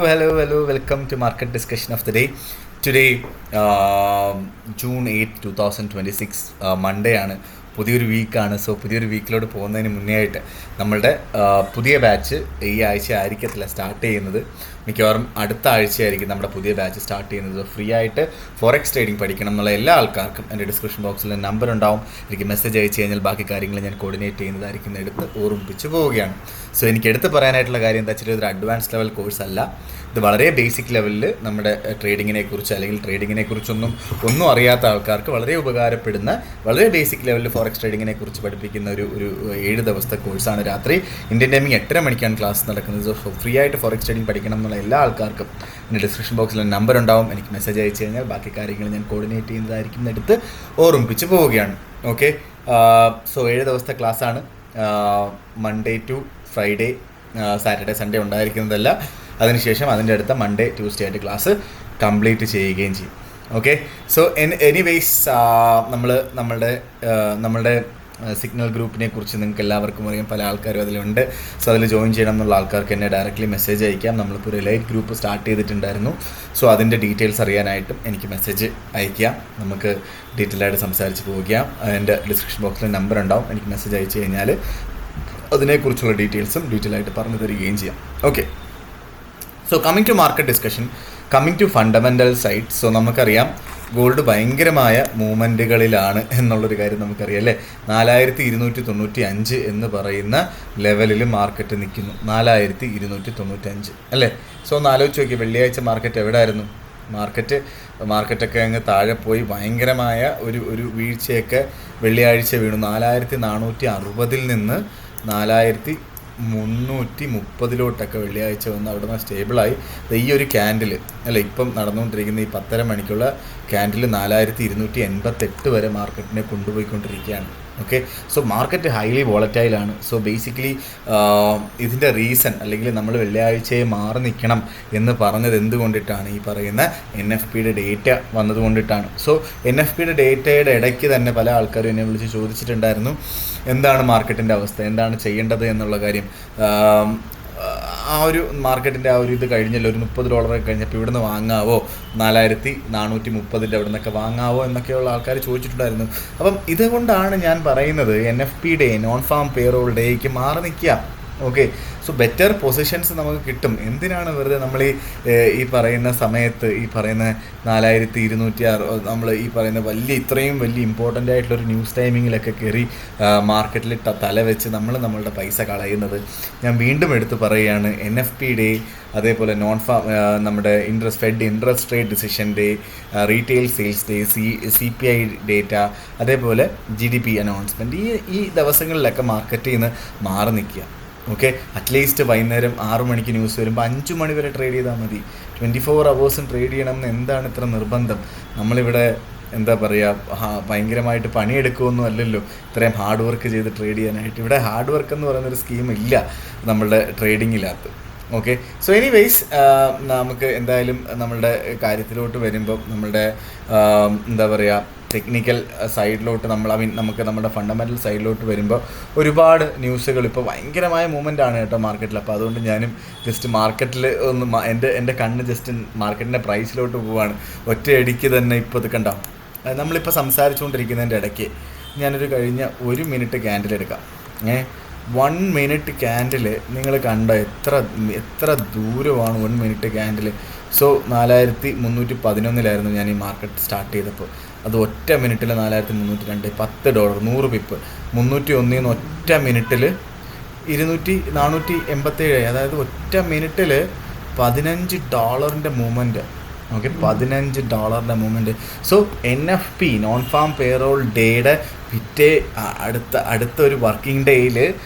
Hello. Welcome to Market Discussion of the Day. Today, June 8, 2026, Monday ആണ്. പുതിയൊരു വീക്കാണ്. So പുതിയൊരു വീക്കിലോട്ട് പോകുന്നതിന് മുന്നേ ആയിട്ട് നമ്മളുടെ പുതിയ ബാച്ച് ഈ ആഴ്ച ആയിരിക്കത്തില്ല സ്റ്റാർട്ട് ചെയ്യുന്നത്. മിക്കവാറും അടുത്ത ആഴ്ചയായിരിക്കും നമ്മുടെ പുതിയ ബാച്ച് സ്റ്റാർട്ട് ചെയ്യുന്നത്. സോ ഫ്രീ ആയിട്ട് ഫോറക്സ് ട്രേഡിംഗ് പഠിക്കണം എന്നുള്ള എല്ലാ ആൾക്കാർക്കും എൻ്റെ ഡിസ്ക്രിപ്ഷൻ ബോക്സിൽ നമ്പർ ഉണ്ടാവും. എനിക്ക് മെസ്സേജ് അയച്ചു കഴിഞ്ഞാൽ ബാക്കി കാര്യങ്ങൾ ഞാൻ കോർഡിനേറ്റ് ചെയ്യുന്നതായിരിക്കും എടുത്ത് ഓർമ്മിപ്പിച്ച് പോവുകയാണ്. സോ എനിക്ക് എടുത്ത് പറയാനായിട്ടുള്ള കാര്യം എന്താ വെച്ചാൽ ഇതൊരു അഡ്വാൻസ് ലെവൽ കോഴ്സ് അല്ല. ഇത് വളരെ ബേസിക് ലെവലിൽ നമ്മുടെ ട്രേഡിങ്ങിനെ കുറിച്ച് അല്ലെങ്കിൽ ട്രേഡിങ്ങിനെ കുറിച്ചൊന്നും അറിയാത്ത ആൾക്കാർക്ക് വളരെ ഉപകാരപ്പെടുന്ന വളരെ ബേസിക് ലെവലിൽ ഫോറക്സ് ട്രേഡിങ്ങിനെ കുറിച്ച് പഠിപ്പിക്കുന്ന ഒരു 7 ദിവസത്തെ കോഴ്സാണ്. രാത്രി ഇന്ത്യൻ ടൈമിംഗ് 8:30 മണിക്കാണ് ക്ലാസ് നടക്കുന്നത്. സോ ഫ്രീ ആയിട്ട് ഫോറക്സ് ട്രേഡിംഗ് പഠിക്കണം എന്നുള്ള എല്ലാ ആൾക്കാർക്കും എൻ്റെ ഡിസ്ക്രിപ്ഷൻ ബോക്സിൽ നമ്പർ ഉണ്ടാവും. എനിക്ക് മെസ്സേജ് അയച്ചു കഴിഞ്ഞാൽ ബാക്കി കാര്യങ്ങൾ ഞാൻ കോർഡിനേറ്റ് ചെയ്യുന്നതായിരിക്കും എടുത്ത് ഓർമ്മിപ്പിച്ച് പോവുകയാണ്. ഓക്കെ, സോ 7 ദിവസത്തെ ക്ലാസ്സാണ്. Monday to Friday, Saturday Sunday ഉണ്ടായിരിക്കുന്നതല്ല. അതിനുശേഷം അതിൻ്റെ അടുത്ത മൺഡേ ട്യൂസ്ഡേ ആയിട്ട് ക്ലാസ് കംപ്ലീറ്റ് ചെയ്യുകയും ചെയ്യും. ഓക്കെ, സോ എനിവേയ്സ് നമ്മളുടെ സിഗ്നൽ ഗ്രൂപ്പിനെ കുറിച്ച് നിങ്ങൾക്ക് എല്ലാവർക്കും അറിയാം. പല ആൾക്കാരും അതിലുണ്ട്. സോ അതിൽ ജോയിൻ ചെയ്യണം എന്നുള്ള ആൾക്കാർക്ക് എന്നെ ഡയറക്റ്റ്ലി മെസ്സേജ് അയക്കാം. നമ്മളിപ്പോൾ ഒരു ലൈറ്റ് ഗ്രൂപ്പ് സ്റ്റാർട്ട് ചെയ്തിട്ടുണ്ടായിരുന്നു. സോ അതിൻ്റെ ഡീറ്റെയിൽസ് അറിയാനായിട്ടും എനിക്ക് മെസ്സേജ് അയക്കാം. നമുക്ക് ഡീറ്റെയിൽ ആയിട്ട് സംസാരിച്ച് പോവുകയാണ്. എൻ്റെ ഡിസ്ക്രിപ്ഷൻ ബോക്സിൽ നമ്പർ ഉണ്ടാവും. എനിക്ക് മെസ്സേജ് അയച്ചു കഴിഞ്ഞാൽ അതിനെക്കുറിച്ചുള്ള ഡീറ്റെയിൽസും ഡീറ്റെയിൽ ആയിട്ട് പറഞ്ഞു തരികയും ചെയ്യാം. Okay, so coming to market discussion, coming to fundamental side. So നമുക്കറിയാം ഗോൾഡ് ഭയങ്കരമായ മൂവ്മെൻറ്റുകളിലാണ് എന്നുള്ളൊരു കാര്യം നമുക്കറിയാം അല്ലേ. 4295 എന്ന് പറയുന്ന ലെവലിൽ മാർക്കറ്റ് നിൽക്കുന്നു. 4295 അല്ലേ. സോ ഒന്ന് ആലോചിച്ച് നോക്കി, വെള്ളിയാഴ്ച മാർക്കറ്റ് എവിടെ ആയിരുന്നു? മാർക്കറ്റൊക്കെ അങ്ങ് താഴെ പോയി ഭയങ്കരമായ ഒരു വീഴ്ചയൊക്കെ വെള്ളിയാഴ്ച വീണു. 4460 നിന്ന് 4330 വെള്ളിയാഴ്ച വന്ന് അവിടെ നിന്ന് സ്റ്റേബിളായി. ഈ ഒരു ക്യാൻഡിൽ അല്ല ഇപ്പം നടന്നുകൊണ്ടിരിക്കുന്ന ഈ 10:30 മണിക്കുള്ള ക്യാൻഡിൽ 4288 വരെ മാർക്കറ്റിനെ കൊണ്ടുപോയിക്കൊണ്ടിരിക്കുകയാണ്. ഓക്കെ, സോ മാർക്കറ്റ് ഹൈലി വോളറ്റൈലാണ്. സോ ബേസിക്കലി ഇതിൻ്റെ റീസൺ അല്ലെങ്കിൽ നമ്മൾ വെള്ളിയാഴ്ചയെ മാറി നിൽക്കണം എന്ന് പറഞ്ഞത് എന്തുകൊണ്ടിട്ടാണ്? ഈ പറയുന്ന NFPയുടെ ഡേറ്റ വന്നതുകൊണ്ടിട്ടാണ്. സോ NFPയുടെ ഡേറ്റയുടെ ഇടയ്ക്ക് തന്നെ പല ആൾക്കാരും എന്നെ വിളിച്ച് ചോദിച്ചിട്ടുണ്ടായിരുന്നു, എന്താണ് മാർക്കറ്റിൻ്റെ അവസ്ഥ, എന്താണ് ചെയ്യേണ്ടത് എന്നുള്ള കാര്യം. ആ ഒരു മാർക്കറ്റിൻ്റെ ആ ഒരു ഇത് കഴിഞ്ഞല്ലോ, ഒരു $30 കഴിഞ്ഞപ്പോൾ ഇവിടുന്ന് വാങ്ങാവോ, 4430 അവിടെ നിന്നൊക്കെ വാങ്ങാവോ എന്നൊക്കെയുള്ള ആൾക്കാർ ചോദിച്ചിട്ടുണ്ടായിരുന്നു. അപ്പം ഇതുകൊണ്ടാണ് ഞാൻ പറയുന്നത് NFP day, non farm payroll ഡേക്ക് മാറി നിൽക്കുക. ഓക്കെ, സോ ബെറ്റർ പൊസിഷൻസ് നമുക്ക് കിട്ടും. എന്തിനാണ് വെറുതെ നമ്മൾ ഈ പറയുന്ന സമയത്ത് ഈ പറയുന്ന 4206 നമ്മൾ ഈ പറയുന്ന ഇത്രയും വലിയ ഇമ്പോർട്ടൻ്റ് ആയിട്ടുള്ളൊരു ന്യൂസ് ടൈമിങ്ങിലൊക്കെ കയറി മാർക്കറ്റിൽ തല വെച്ച് നമ്മളുടെ പൈസ കളയുന്നത്? ഞാൻ വീണ്ടും എടുത്ത് പറയുകയാണ്, NFP ഡേ, അതേപോലെ നോൺ ഫാം നമ്മുടെ fed interest rate decision day, retail sales day, CPI data, അതേപോലെ GDP അനൗൺസ്മെൻറ്റ്, ഈ ദിവസങ്ങളിലൊക്കെ മാർക്കറ്റിൽ നിന്ന് മാറി നിൽക്കുക. ഓക്കെ, അറ്റ്ലീസ്റ്റ് വൈകുന്നേരം 6 മണിക്ക് ന്യൂസ് വരുമ്പോൾ 5 മണി വരെ ട്രേഡ് ചെയ്താൽ മതി. 24 അവേഴ്സും ട്രേഡ് ചെയ്യണമെന്ന് എന്താണ് ഇത്ര നിർബന്ധം? നമ്മളിവിടെ എന്താ പറയുക, ഭയങ്കരമായിട്ട് പണിയെടുക്കുമൊന്നും അല്ലല്ലോ ഇത്രയും ഹാർഡ് വർക്ക് ചെയ്ത് ട്രേഡ് ചെയ്യാനായിട്ട്. ഇവിടെ ഹാർഡ് വർക്ക് എന്ന് പറയുന്നൊരു സ്കീം ഇല്ല നമ്മളുടെ ട്രേഡിങ്ങിനകത്ത്. ഓക്കെ, സോ എനിവേയ്സ് നമുക്ക് എന്തായാലും നമ്മളുടെ കാര്യത്തിലോട്ട് വരുമ്പോൾ നമ്മളുടെ എന്താ പറയുക ടെക്നിക്കൽ സൈഡിലോട്ട് നമുക്ക് നമ്മുടെ ഫണ്ടമെൻ്റൽ സൈഡിലോട്ട് വരുമ്പോൾ ഒരുപാട് ന്യൂസുകൾ ഇപ്പോൾ ഭയങ്കരമായ മൂവ്മെൻ്റ് ആണ് കേട്ടോ മാർക്കറ്റിൽ. അപ്പോൾ അതുകൊണ്ട് ഞാനും ജസ്റ്റ് മാർക്കറ്റിൽ ഒന്ന് എൻ്റെ കണ്ണ് ജസ്റ്റ് മാർക്കറ്റിൻ്റെ പ്രൈസിലോട്ട് പോവുകയാണ്. ഒറ്റയടിക്ക് തന്നെ ഇപ്പോൾ ഇത് കണ്ടോ, നമ്മളിപ്പോൾ സംസാരിച്ചുകൊണ്ടിരിക്കുന്നതിൻ്റെ ഇടയ്ക്ക് ഞാനൊരു കഴിഞ്ഞ 1 മിനിറ്റ് ക്യാൻഡിൽ എടുക്കാം. 1 മിനിറ്റ് ക്യാൻഡിൽ നിങ്ങൾ കണ്ടോ എത്ര ദൂരമാണ് 1 മിനിറ്റ് ക്യാൻഡിൽ. സോ 4311 ഞാൻ ഈ മാർക്കറ്റ് സ്റ്റാർട്ട് ചെയ്തപ്പോൾ. അത് ഒറ്റ മിനിറ്റിൽ 4302, $10, 100 പിപ്പ്, 301 ഒറ്റ മിനിറ്റിൽ 487. അതായത് ഒറ്റ മിനിറ്റിൽ $15 movement. Okay, $15 movement. So NFP non farm payroll ഡേയുടെ അടുത്ത ഒരു വർക്കിംഗ് ഡേയിൽ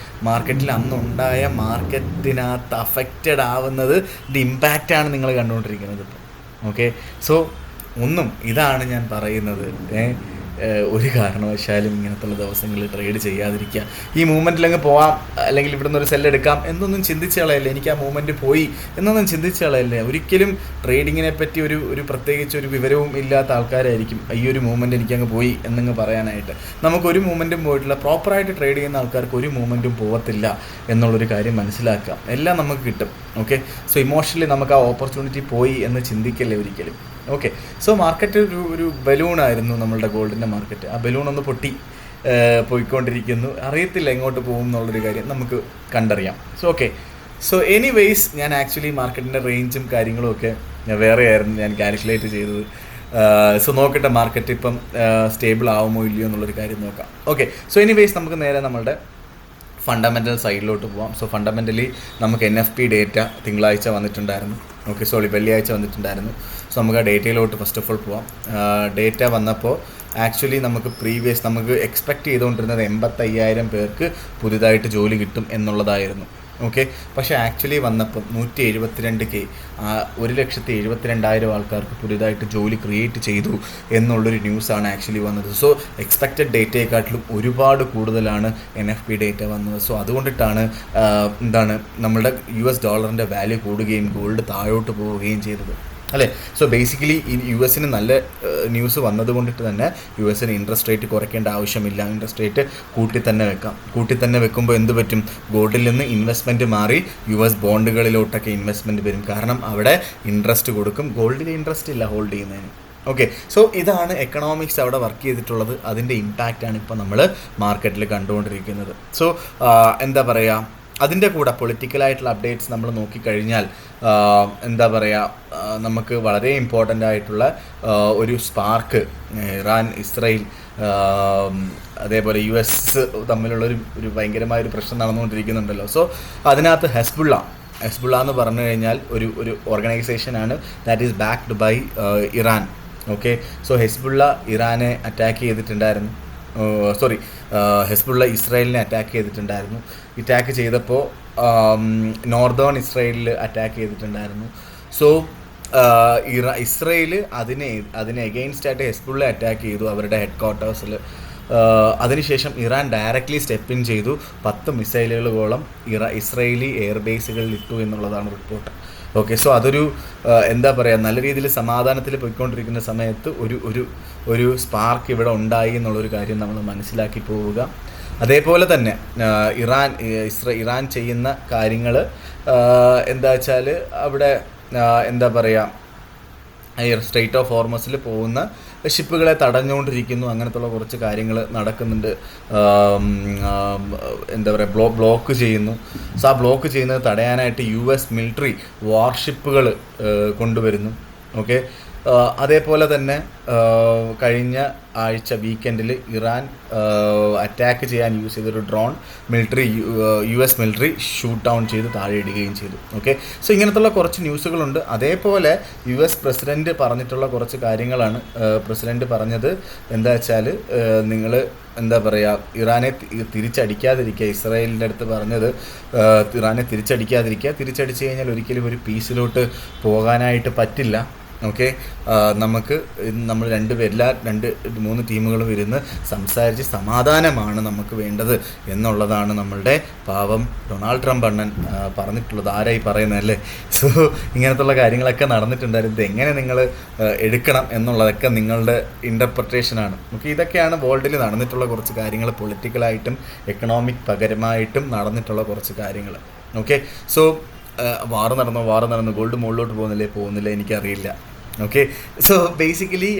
മാർക്കറ്റിൽ അന്നുണ്ടായ മാർക്കറ്റിനകത്ത് അഫക്റ്റഡ് ആവുന്നത് ഇമ്പാക്റ്റാണ് നിങ്ങൾ കണ്ടുകൊണ്ടിരിക്കുന്നത് ഇപ്പോൾ. ഓക്കെ, സോ ഇതാണ് ഞാൻ പറയുന്നത്. ഒരു കാരണവശാലും ഇങ്ങനത്തുള്ള ദിവസങ്ങളിൽ ട്രേഡ് ചെയ്യാതിരിക്കുക. ഈ മൂവ്മെൻറ്റിലങ്ങ് പോവാം, അല്ലെങ്കിൽ ഇവിടെ നിന്ന് ഒരു സെല്ലെടുക്കാം എന്നൊന്നും ചിന്തിച്ച് കളയല്ലേ. എനിക്ക് ആ മൂവ്മെൻറ്റ് പോയി എന്നൊന്നും ചിന്തിച്ച് കളയല്ലേ. ഒരിക്കലും ട്രേഡിങ്ങിനെ പറ്റി ഒരു പ്രത്യേകിച്ച് ഒരു വിവരവും ഇല്ലാത്ത ആൾക്കാരായിരിക്കും ഈ ഒരു മൂവ്മെൻറ്റ് എനിക്കങ്ങ് പോയി എന്നങ്ങ് പറയാനായിട്ട്. നമുക്കൊരു മൂവ്മെൻറ്റും പോയിട്ടില്ല. പ്രോപ്പറായിട്ട് ട്രേഡ് ചെയ്യുന്ന ആൾക്കാർക്ക് ഒരു മൂവ്മെൻറ്റും പോകത്തില്ല എന്നുള്ളൊരു കാര്യം മനസ്സിലാക്കുക. എല്ലാം നമുക്ക് കിട്ടും. ഓക്കെ, സോ ഇമോഷണലി നമുക്ക് ആ ഓപ്പർച്യൂണിറ്റി പോയി എന്ന് ചിന്തിക്കല്ലേ ഒരിക്കലും. ഓക്കെ, സോ മാർക്കറ്റ് ഒരു ബലൂണായിരുന്നു നമ്മളുടെ ഗോൾഡിൻ്റെ മാർക്കറ്റ്. ആ ബലൂൺ ഒന്ന് പൊട്ടി പോയിക്കൊണ്ടിരിക്കുന്നു. അറിയത്തില്ല എങ്ങോട്ട് പോകും എന്നുള്ളൊരു കാര്യം നമുക്ക് കണ്ടറിയാം. സോ ഓക്കെ, സോ എനിവേയ്സ് ഞാൻ ആക്ച്വലി മാർക്കറ്റിൻ്റെ റേഞ്ചും കാര്യങ്ങളും ഒക്കെ വേറെയായിരുന്നു ഞാൻ കാൽക്കുലേറ്റ് ചെയ്തത്. സോ നോക്കട്ടെ മാർക്കറ്റ് ഇപ്പം സ്റ്റേബിൾ ആവുമോ ഇല്ലയോ എന്നുള്ളൊരു കാര്യം നോക്കാം. ഓക്കെ, സോ എനിവേയ്സ് നമുക്ക് നേരെ നമ്മളുടെ ഫണ്ടമെൻ്റൽ സൈഡിലോട്ട് പോവാം. സോ ഫണ്ടമെൻ്റലി നമുക്ക് NFP ഡേറ്റ തിങ്കളാഴ്ച വന്നിട്ടുണ്ടായിരുന്നു. ഓക്കെ, വെള്ളിയാഴ്ച വന്നിട്ടുണ്ടായിരുന്നു. സോ നമുക്ക് ആ ഡേറ്റയിലോട്ട് ഫസ്റ്റ് ഓഫ് ഓൾ പോവാം. ഡേറ്റ വന്നപ്പോൾ ആക്ച്വലി നമുക്ക് എക്സ്പെക്റ്റ് ചെയ്തുകൊണ്ടിരുന്നത് 85,000 പേർക്ക് പുതിയതായിട്ട് ജോലി കിട്ടും എന്നുള്ളതായിരുന്നു. ഓക്കെ, പക്ഷേ ആക്ച്വലി വന്നപ്പം 172K 172,000 ആൾക്കാർക്ക് പുതിയതായിട്ട് ജോലി ക്രിയേറ്റ് ചെയ്തു എന്നുള്ളൊരു ന്യൂസാണ് ആക്ച്വലി വന്നത്. സോ എക്സ്പെക്റ്റഡ് ഡേറ്റയെക്കാട്ടിലും ഒരുപാട് കൂടുതലാണ് NFP ഡേറ്റ വന്നത്. സോ അതുകൊണ്ടിട്ടാണ് നമ്മുടെ US ഡോളറിൻ്റെ വാല്യൂ കൂടുകയും ഗോൾഡ് താഴോട്ട് പോവുകയും ചെയ്തത് അല്ലേ. സോ ബേസിക്കലി ഈ US നല്ല ന്യൂസ് വന്നതുകൊണ്ടിട്ട് തന്നെ US ഇൻട്രസ്റ്റ് റേറ്റ് കുറയ്ക്കേണ്ട ആവശ്യമില്ല. ഇൻട്രസ്റ്റ് റേറ്റ് കൂട്ടി തന്നെ വെക്കുമ്പോൾ എന്ത് പറ്റും? ഗോൾഡിൽ നിന്ന് ഇൻവെസ്റ്റ്മെൻറ്റ് മാറി US ബോണ്ടുകളിലോട്ടൊക്കെ ഇൻവെസ്റ്റ്മെൻറ്റ് വരും. കാരണം അവിടെ ഇൻട്രസ്റ്റ് കൊടുക്കും, ഗോൾഡിൽ ഇൻട്രസ്റ്റ് ഇല്ല ഹോൾഡ് ചെയ്യുന്നതിന്. ഓക്കെ, സോ ഇതാണ് എക്കണോമിക്സ് അവിടെ വർക്ക് ചെയ്തിട്ടുള്ളത്. അതിൻ്റെ ഇമ്പാക്റ്റാണ് ഇപ്പോൾ നമ്മൾ മാർക്കറ്റിൽ കണ്ടുകൊണ്ടിരിക്കുന്നത്. സോ എന്താ പറയുക, അതിൻ്റെ കൂടെ പൊളിറ്റിക്കലായിട്ടുള്ള അപ്ഡേറ്റ്സ് നമ്മൾ നോക്കിക്കഴിഞ്ഞാൽ നമുക്ക് വളരെ ഇമ്പോർട്ടൻ്റ് ആയിട്ടുള്ള ഒരു സ്പാർക്ക് ഇറാൻ, ഇസ്രയേൽ, അതേപോലെ US തമ്മിലുള്ളൊരു ഭയങ്കരമായൊരു പ്രശ്നം നടന്നുകൊണ്ടിരിക്കുന്നുണ്ടല്ലോ. സോ അതിനകത്ത് ഹെസ്ബുള്ള എന്ന് പറഞ്ഞു കഴിഞ്ഞാൽ ഒരു ഓർഗനൈസേഷനാണ് that is backed by Iran. Okay, so Hezbollah ഇറാനെ അറ്റാക്ക് ചെയ്തിട്ടുണ്ടായിരുന്നു. ഹെസ്ബുള്ള ഇസ്രായേലിനെ അറ്റാക്ക് ചെയ്തിട്ടുണ്ടായിരുന്നു. അറ്റാക്ക് ചെയ്തപ്പോൾ നോർത്തേൺ ഇസ്രായേലിൽ അറ്റാക്ക് ചെയ്തിട്ടുണ്ടായിരുന്നു. സോ ഇസ്രായേൽ അതിനെ എഗെയിൻസ്റ്റ് ആയിട്ട് ഹെസ്ബുള്ള അറ്റാക്ക് ചെയ്തു അവരുടെ ഹെഡ് ക്വാർട്ടേഴ്സിൽ. അതിനുശേഷം ഇറാൻ ഡയറക്റ്റ്ലി സ്റ്റെപ്പ് ഇൻ ചെയ്തു 10 മിസൈലുകളോളം ഇസ്രായേലി എയർബേസുകളിൽ ഇട്ടു എന്നുള്ളതാണ് റിപ്പോർട്ട്. ഓക്കെ, സോ അതൊരു നല്ല രീതിയിൽ സമാധാനത്തിൽ പോയിക്കൊണ്ടിരിക്കുന്ന സമയത്ത് ഒരു സ്പാർക്ക് ഇവിടെ ഉണ്ടായി എന്നുള്ളൊരു കാര്യം നമ്മൾ മനസ്സിലാക്കി പോവുക. അതേപോലെ തന്നെ ഇറാൻ ചെയ്യുന്ന കാര്യങ്ങൾ എന്താ വെച്ചാൽ അവിടെ സ്ട്രെയിറ്റ് ഓഫ് ഹോർമസിൽ പോകുന്ന ഷിപ്പുകളെ തടഞ്ഞുകൊണ്ടിരിക്കുന്നു. അങ്ങനത്തുള്ള കുറച്ച് കാര്യങ്ങൾ നടക്കുന്നുണ്ട്. ബ്ലോക്ക് ചെയ്യുന്നു. സോ ആ ബ്ലോക്ക് ചെയ്യുന്നത് തടയാനായിട്ട് US മിലിറ്ററി വാർഷിപ്പുകൾ കൊണ്ടുവരുന്നു. ഓക്കെ, അതേപോലെ തന്നെ കഴിഞ്ഞ ആഴ്ച വീക്കെൻഡിൽ ഇറാൻ അറ്റാക്ക് ചെയ്യാൻ യൂസ് ചെയ്തൊരു drone US military shoot down ചെയ്ത് താഴെ ഇടുകയും ചെയ്തു. ഓക്കെ, സോ ഇങ്ങനത്തുള്ള കുറച്ച് ന്യൂസുകളുണ്ട്. അതേപോലെ US പ്രസിഡൻറ്റ് പറഞ്ഞിട്ടുള്ള കുറച്ച് കാര്യങ്ങളാണ്. പ്രസിഡൻറ്റ് പറഞ്ഞത് എന്താ വെച്ചാൽ നിങ്ങൾ ഇറാനെ തിരിച്ചടിക്കാതിരിക്കുക. ഇസ്രായേലിൻ്റെ അടുത്ത് പറഞ്ഞത് ഇറാനെ തിരിച്ചടിച്ചു കഴിഞ്ഞാൽ ഒരിക്കലും ഒരു പീസിലോട്ട് പോകാനായിട്ട് പറ്റില്ല. ഓക്കെ, നമ്മൾ 2-3 ടീമുകളും ഇരുന്ന് സംസാരിച്ച് സമാധാനമാണ് നമുക്ക് വേണ്ടത് എന്നുള്ളതാണ് നമ്മളുടെ പാവം ഡൊണാൾഡ് ട്രംപ് അണ്ണൻ പറഞ്ഞിട്ടുള്ളത്. ആരായി പറയുന്നതല്ലേ. സോ ഇങ്ങനത്തുള്ള കാര്യങ്ങളൊക്കെ നടന്നിട്ടുണ്ടായിരുന്നു. ഇതെങ്ങനെ നിങ്ങൾ എടുക്കണം എന്നുള്ളതൊക്കെ നിങ്ങളുടെ ഇൻ്റർപ്രിട്ടേഷനാണ്. ഓക്കെ, ഇതൊക്കെയാണ് വേൾഡിൽ നടന്നിട്ടുള്ള കുറച്ച് കാര്യങ്ങൾ, പൊളിറ്റിക്കലായിട്ടും എക്കണോമിക് പകരമായിട്ടും നടന്നിട്ടുള്ള കുറച്ച് കാര്യങ്ങൾ. ഓക്കെ, സോ വാറ് നടന്നു ഗോൾഡ് മുകളിലോട്ട് പോകുന്നില്ല എനിക്കറിയില്ല. ഓക്കെ, സോ ബേസിക്കലി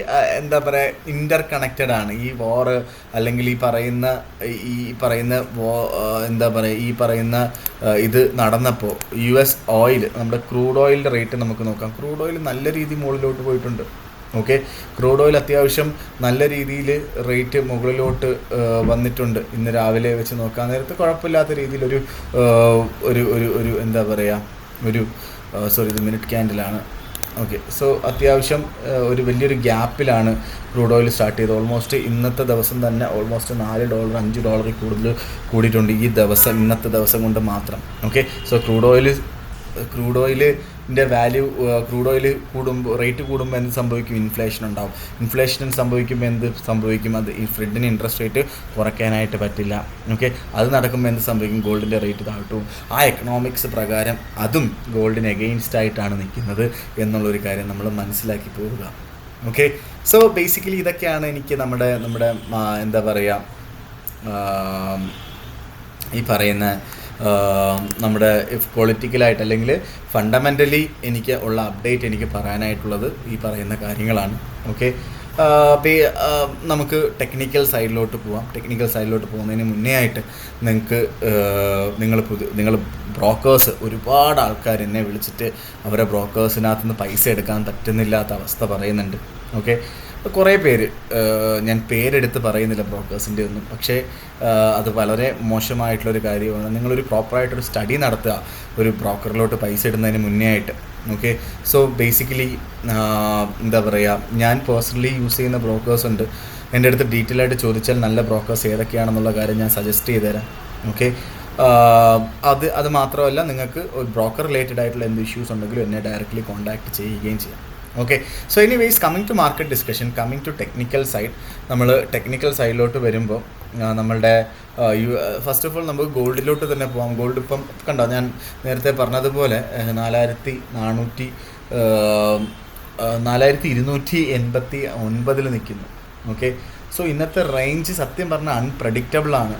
ഇൻ്റർ കണക്റ്റഡ് ആണ് ഈ വാർ. അല്ലെങ്കിൽ ഈ പറയുന്ന ഇത് നടന്നപ്പോൾ US ഓയിൽ, നമ്മുടെ ക്രൂഡ് ഓയിലിൻ്റെ റേറ്റ് നമുക്ക് നോക്കാം. ക്രൂഡ് ഓയിൽ നല്ല രീതിയിൽ മുകളിലോട്ട് പോയിട്ടുണ്ട്. ഓക്കെ, ക്രൂഡ് ഓയിൽ അത്യാവശ്യം നല്ല രീതിയിൽ റേറ്റ് മുകളിലോട്ട് വന്നിട്ടുണ്ട്. ഇന്ന് രാവിലെ വെച്ച് നോക്കാൻ നേരത്ത് കുഴപ്പമില്ലാത്ത രീതിയിൽ ഇത് മിനിറ്റ് ക്യാൻഡിലാണ്. ഓക്കെ, സോ അത്യാവശ്യം ഒരു വലിയൊരു ഗ്യാപ്പിലാണ് ക്രൂഡ് ഓയിൽ സ്റ്റാർട്ട് ചെയ്തത്. ഓൾമോസ്റ്റ് ഇന്നത്തെ ദിവസം തന്നെ $4 $5 കൂടുതൽ കൂടിയിട്ടുണ്ട് ഇന്നത്തെ ദിവസം കൊണ്ട് മാത്രം. Okay, so crude oil value crude oil rate കൂടുമ്പോൾ എന്ത് സംഭവിക്കും? ഇൻഫ്ലേഷൻ ഉണ്ടാവും. ഇൻഫ്ലേഷൻ സംഭവിക്കുമ്പോൾ എന്ത് സംഭവിക്കും? അത് ഈ ഫെഡിന് ഇൻട്രസ്റ്റ് റേറ്റ് കുറയ്ക്കാനായിട്ട് പറ്റില്ല. ഓക്കെ, അത് നടക്കുമ്പോൾ എന്ത് സംഭവിക്കും? ഗോൾഡിൻ്റെ റേറ്റ് താഴ്ത്തും. ആ എക്കണോമിക്സ് പ്രകാരം അതും ഗോൾഡിന് എഗെയിൻസ്റ്റ് ആയിട്ടാണ് നിൽക്കുന്നത് എന്നുള്ളൊരു കാര്യം നമ്മൾ മനസ്സിലാക്കി പോവുക. ഓക്കെ, സോ ബേസിക്കലി ഇതൊക്കെയാണ് എനിക്ക് നമ്മുടെ എന്താ പറയുക, ഈ പറയുന്ന നമ്മുടെ പൊളിറ്റിക്കലായിട്ട് അല്ലെങ്കിൽ ഫണ്ടമെൻ്റലി എനിക്ക് ഉള്ള അപ്ഡേറ്റ് എനിക്ക് പറയാനായിട്ടുള്ളത് ഈ പറയുന്ന കാര്യങ്ങളാണ്. ഓക്കെ, നമുക്ക് ടെക്നിക്കൽ സൈഡിലോട്ട് പോവാം. ടെക്നിക്കൽ സൈഡിലോട്ട് പോകുന്നതിന് മുന്നേ ആയിട്ട് നിങ്ങൾ ബ്രോക്കേഴ്സ്, ഒരുപാട് ആൾക്കാർ എന്നെ വിളിച്ചിട്ട് അവരെ ബ്രോക്കേഴ്സിനകത്ത് നിന്ന് പൈസ എടുക്കാൻ പറ്റുന്നില്ലാത്ത അവസ്ഥ പറയുന്നുണ്ട്. ഓക്കെ, കുറേ പേര്, ഞാൻ പേരെടുത്ത് പറയുന്നില്ല ബ്രോക്കേഴ്സിൻ്റെ ഒന്നും, പക്ഷേ അത് വളരെ മോശമായിട്ടുള്ളൊരു കാര്യമാണ്. നിങ്ങളൊരു പ്രോപ്പറായിട്ടൊരു സ്റ്റഡി നടത്തുക ഒരു ബ്രോക്കറിലോട്ട് പൈസ ഇടുന്നതിന് മുന്നേ ആയിട്ട്. ഓക്കെ, സോ ബേസിക്കലി എന്താ പറയുക, ഞാൻ പേഴ്സണലി യൂസ് ചെയ്യുന്ന ബ്രോക്കേഴ്സ് ഉണ്ട്. എൻ്റെ അടുത്ത് ഡീറ്റെയിൽ ആയിട്ട് ചോദിച്ചാൽ നല്ല ബ്രോക്കേഴ്സ് ഏതൊക്കെയാണെന്നുള്ള കാര്യം ഞാൻ സജസ്റ്റ് ചെയ്തുതരാം. ഓക്കെ, അത് മാത്രമല്ല, നിങ്ങൾക്ക് ഒരു ബ്രോക്കർ റിലേറ്റഡ് ആയിട്ടുള്ള എന്ത് ഇഷ്യൂസ് ഉണ്ടെങ്കിലും എന്നെ ഡയറക്റ്റ്ലി കോൺടാക്ട് ചെയ്യുകയും ചെയ്യാം. Okay, so anyways, coming to market discussion, coming to technical side. നമ്മൾ ടെക്നിക്കൽ സൈഡിലോട്ട് വരുമ്പോൾ നമ്മളുടെ ഫസ്റ്റ് ഓഫ് ഓൾ നമുക്ക് ഗോൾഡിലോട്ട് തന്നെ പോകാം. ഗോൾഡ് ഇപ്പം കണ്ടോ, ഞാൻ നേരത്തെ പറഞ്ഞതുപോലെ 4289 നിൽക്കുന്നു. ഓക്കെ, സോ ഇന്നത്തെ റേഞ്ച് സത്യം പറഞ്ഞാൽ അൺപ്രഡിക്റ്റബിളാണ്.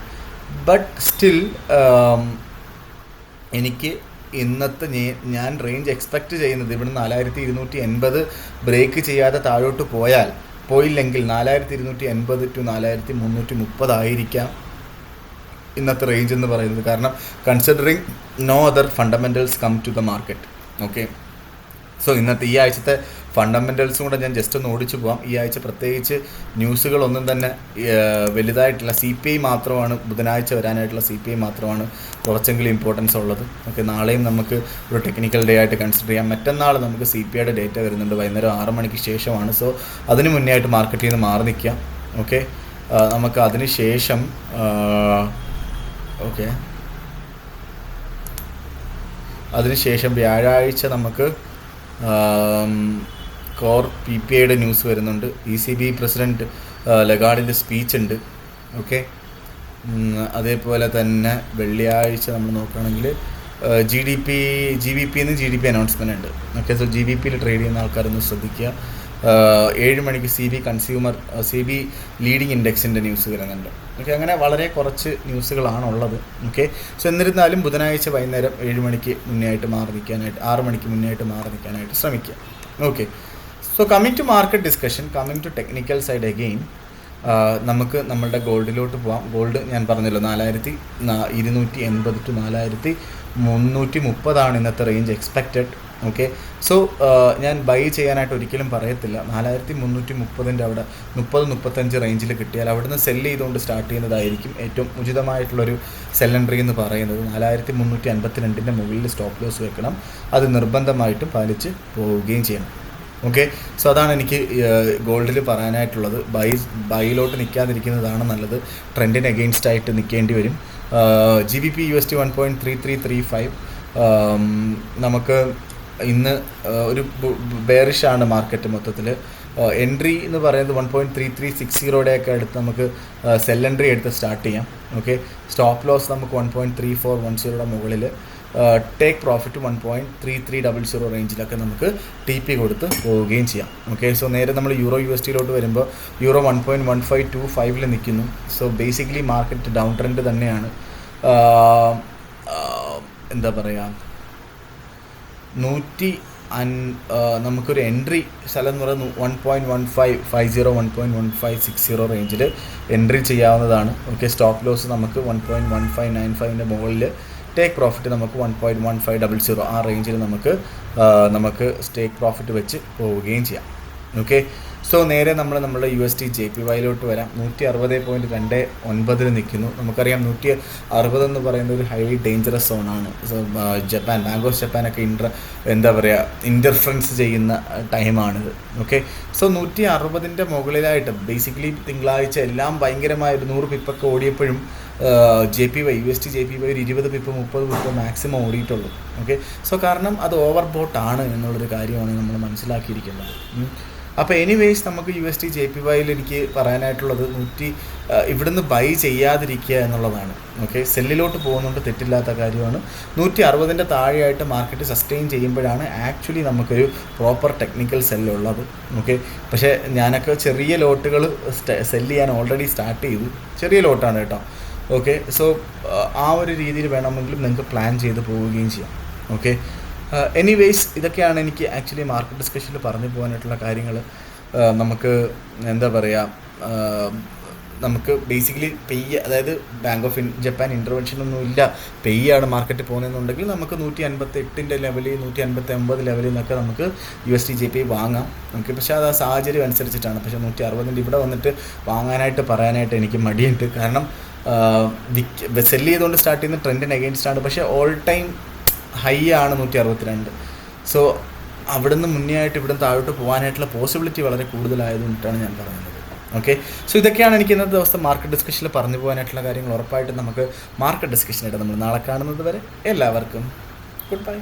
ബട്ട് സ്റ്റിൽ എനിക്ക് ഇന്നത്തെ ഞാൻ റേഞ്ച് എക്സ്പെക്റ്റ് ചെയ്യുന്നത് ഇവിടെ 4280 ബ്രേക്ക് ചെയ്യാതെ താഴോട്ട് പോയില്ലെങ്കിൽ 4280 to 4330 ആയിരിക്കാം ഇന്നത്തെ റേഞ്ച് എന്ന് പറയുന്നത്. കാരണം considering no other fundamentals come to the market. Okay, so ഇന്നത്തെ ഈ ആഴ്ചത്തെ ഫണ്ടമെൻ്റൽസും കൂടെ ഞാൻ ജസ്റ്റ് ഒന്ന് ഓടിച്ചു പോകാം. ഈ ആഴ്ച പ്രത്യേകിച്ച് ന്യൂസുകളൊന്നും തന്നെ വലുതായിട്ടില്ല. CPI മാത്രമാണ് ബുധനാഴ്ച വരാനായിട്ടുള്ള CPI മാത്രമാണ് കുറച്ചെങ്കിലും ഇമ്പോർട്ടൻസ് ഉള്ളത്. ഓക്കെ, നാളെയും നമുക്ക് ഒരു ടെക്നിക്കൽ ഡേ ആയിട്ട് കൺസിഡർ ചെയ്യാം. മറ്റന്നാൾ നമുക്ക് CPIയുടെ ഡേറ്റ വരുന്നുണ്ട്, വൈകുന്നേരം 6 മണിക്ക് ശേഷമാണ്. സോ അതിന് മുന്നേ ആയിട്ട് മാർക്കറ്റിൽ നിന്ന് മാറി നിൽക്കാം. ഓക്കെ, നമുക്ക് അതിന് ശേഷം അതിനുശേഷം വ്യാഴാഴ്ച നമുക്ക് കോർ PPIയുടെ ന്യൂസ് വരുന്നുണ്ട്. ECB പ്രസിഡൻറ്റ് ലഗാർഡിൻ്റെ സ്പീച്ച് ഉണ്ട്. ഓക്കെ, അതേപോലെ തന്നെ വെള്ളിയാഴ്ച നമ്മൾ നോക്കുകയാണെങ്കിൽ GBP അനൗൺസ്മെൻ്റ് ഉണ്ട്. ഓക്കെ, സോ GBPയിൽ ട്രേഡ് ചെയ്യുന്ന ആൾക്കാരൊന്ന് ശ്രദ്ധിക്കുക. 7 മണിക്ക് CB ലീഡിങ് ഇൻഡെക്സിൻ്റെ ന്യൂസ് വരുന്നുണ്ട്. ഓക്കെ, അങ്ങനെ വളരെ കുറച്ച് ന്യൂസുകളാണുള്ളത്. ഓക്കെ, സോ എന്നിരുന്നാലും ബുധനാഴ്ച വൈകുന്നേരം 7 മണിക്ക് മുന്നേ ആയിട്ട് മാറി നിൽക്കാനായിട്ട് 6 മണിക്ക് മുന്നേ ആയിട്ട് മാറി നിൽക്കാനായിട്ട് ശ്രമിക്കുക. Okay, so coming to market discussion, coming to technical side again, നമുക്ക് നമ്മളുടെ ഗോൾഡിലോട്ട് പോവാം. ഗോൾഡ് ഞാൻ പറഞ്ഞല്ലോ 4280 to 4330 ഇന്നത്തെ റേഞ്ച് എക്സ്പെക്റ്റഡ്. ഓക്കെ, സോ ഞാൻ ബൈ ചെയ്യാനായിട്ട് ഒരിക്കലും പറയത്തില്ല. 4330 അവിടെ 30-35 റേഞ്ചിൽ കിട്ടിയാൽ അവിടുന്ന് സെല്ല് ചെയ്തുകൊണ്ട് സ്റ്റാർട്ട് ചെയ്യുന്നതായിരിക്കും ഏറ്റവും ഉചിതമായിട്ടുള്ളൊരു സെൽ എൻട്രി എന്ന് പറയുന്നത്. 4352 മുകളിൽ സ്റ്റോപ്പ് ലോസ് വെക്കണം. അത് നിർബന്ധമായിട്ടും പാലിച്ച് പോവുകയും ചെയ്യണം. ഓക്കെ, സോ അതാണ് എനിക്ക് ഗോൾഡിൽ പറയാനായിട്ടുള്ളത്. ബൈയിലോട്ട് നിൽക്കാതിരിക്കുന്നതാണ് നല്ലത്. ട്രെൻഡിന് എഗെയിൻസ്റ്റ് ആയിട്ട് നിൽക്കേണ്ടി വരും. GBP USD 1.3335. നമുക്ക് ഇന്ന് ഒരു ബെയറിഷാണ് മാർക്കറ്റ് മൊത്തത്തിൽ. എൻട്രി എന്ന് പറയുന്നത് 1.3360 അടുത്ത് നമുക്ക് സെൽ എൻട്രി എടുത്ത് സ്റ്റാർട്ട് ചെയ്യാം. ഓക്കെ, സ്റ്റോപ്പ് ലോസ് നമുക്ക് 1.3410 മുകളിൽ, ടേക്ക് പ്രോഫിറ്റ് 1.3300 റേഞ്ചിലൊക്കെ നമുക്ക് TP കൊടുത്ത് പോവുകയും ചെയ്യാം. ഓക്കെ, സോ നേരെ നമ്മൾ USDയിലോട്ട് വരുമ്പോൾ യൂറോ 1.1525 നിൽക്കുന്നു. So basically market down trend തന്നെയാണ്. എന്താ പറയുക, നമുക്കൊരു എൻട്രി സ്ഥലം എന്ന് പറയുന്നത് 1.1550 1.1560 റേഞ്ചിൽ എൻട്രി ചെയ്യാവുന്നതാണ്. ഓക്കെ, സ്റ്റോപ്പ് ലോസ് നമുക്ക് 1.1595 മുകളിൽ, ടേക്ക് പ്രോഫിറ്റ് നമുക്ക് 1.1500 ആ റേഞ്ചിൽ നമുക്ക് ടേക്ക് പ്രോഫിറ്റ് വെച്ച് പോവുകയും ചെയ്യാം. ഓക്കെ, സോ നേരെ നമ്മുടെ USD JPYയിലോട്ട് വരാം. 160.29 നിൽക്കുന്നു. നമുക്കറിയാം 160 എന്ന് പറയുന്ന ഒരു ഹൈലി ഡേഞ്ചറസ് സോണാണ്. ജപ്പാൻ, ബാങ്ക് ഓഫ് ജപ്പാനൊക്കെ ഇൻ്റർഫറൻസ് ചെയ്യുന്ന ടൈമാണിത്. ഓക്കെ, സോ 160 മുകളിലായിട്ട് ബേസിക്കലി തിങ്കളാഴ്ച എല്ലാം ഭയങ്കരമായ ഒരു 100 പിപ്പൊക്കെ ഓടിയപ്പോഴും USD JPY ഒരു 20 പിപ്പ് 30 പിപ്പ് മാക്സിമം ഓടിയിട്ടുള്ളൂ. ഓക്കെ, സോ കാരണം അത് ഓവർ ബോട്ടാണ് എന്നുള്ളൊരു കാര്യമാണ് നമ്മൾ മനസ്സിലാക്കിയിരിക്കുന്നത്. അപ്പോൾ എനിവേയ്സ് നമുക്ക് USD JPYയിൽ എനിക്ക് പറയാനായിട്ടുള്ളത് ഇവിടുന്ന് ബൈ ചെയ്യാതിരിക്കുക എന്നുള്ളതാണ്. ഓക്കെ, സെല്ലിലോട്ട് പോകുന്നുണ്ട്, തെറ്റില്ലാത്ത കാര്യമാണ്. 160 താഴെയായിട്ട് മാർക്കറ്റ് സസ്റ്റെയിൻ ചെയ്യുമ്പോഴാണ് ആക്ച്വലി നമുക്കൊരു പ്രോപ്പർ ടെക്നിക്കൽ സെല്ലുള്ളത്. ഓക്കെ, പക്ഷേ ഞാനൊക്കെ ചെറിയ ലോട്ടുകൾ സെല്ല് ചെയ്യാൻ ഓൾറെഡി സ്റ്റാർട്ട് ചെയ്തു. ചെറിയ ലോട്ടാണ് കേട്ടോ. ഓക്കെ, സോ ആ ഒരു രീതിയിൽ വേണമെങ്കിലും നിങ്ങൾക്ക് പ്ലാൻ ചെയ്ത് പോവുകയും ചെയ്യാം. ഓക്കെ, എനിവേയ്സ് ഇതൊക്കെയാണ് എനിക്ക് ആക്ച്വലി മാർക്കറ്റ് ഡിസ്കഷനിൽ പറഞ്ഞു പോകാനായിട്ടുള്ള കാര്യങ്ങൾ. നമുക്ക് എന്താ പറയുക, നമുക്ക് ബേസിക്കലി അതായത് ബാങ്ക് ഓഫ് ജപ്പാൻ ഇൻ്റർവെൻഷനൊന്നും ഇല്ല, പെയ്യാണ് മാർക്കറ്റ് പോകുന്നതെന്നുണ്ടെങ്കിൽ നമുക്ക് 158 ലെവലിൽ 159 ലെവലിൽ നിന്നൊക്കെ നമുക്ക് USD JPY വാങ്ങാം. നമുക്ക് പക്ഷേ അത് ആ സാഹചര്യം അനുസരിച്ചിട്ടാണ്. പക്ഷേ 160 ഇവിടെ വന്നിട്ട് വാങ്ങാനായിട്ട് പറയാനായിട്ട് എനിക്ക് മടിയുണ്ട്. കാരണം സെല്ല് ചെയ്തുകൊണ്ട് സ്റ്റാർട്ട് ചെയ്യുന്ന ട്രെൻഡിന് അഗെയിൻസ്റ്റാണ്. പക്ഷേ ഓൾ ടൈം ഹൈ ആണ് 162. സോ അവിടുന്ന് മുന്നേ ആയിട്ട് ഇവിടുന്ന് താഴോട്ട് പോകാനായിട്ടുള്ള പോസിബിലിറ്റി വളരെ കൂടുതലായതുകൊണ്ടാണ് ഞാൻ പറയുന്നത്. ഓക്കെ, സോ ഇതൊക്കെയാണ് എനിക്ക് ഇന്നത്തെ ദിവസം മാർക്കറ്റ് ഡിസ്കഷനിൽ പറഞ്ഞു പോകാനായിട്ടുള്ള കാര്യങ്ങൾ. ഉറപ്പായിട്ടും നമുക്ക് മാർക്കറ്റ് ഡിസ്കഷനായിട്ട് നമ്മൾ നാളെ കാണുന്നത് വരെ എല്ലാവർക്കും ഗുഡ് ബൈ.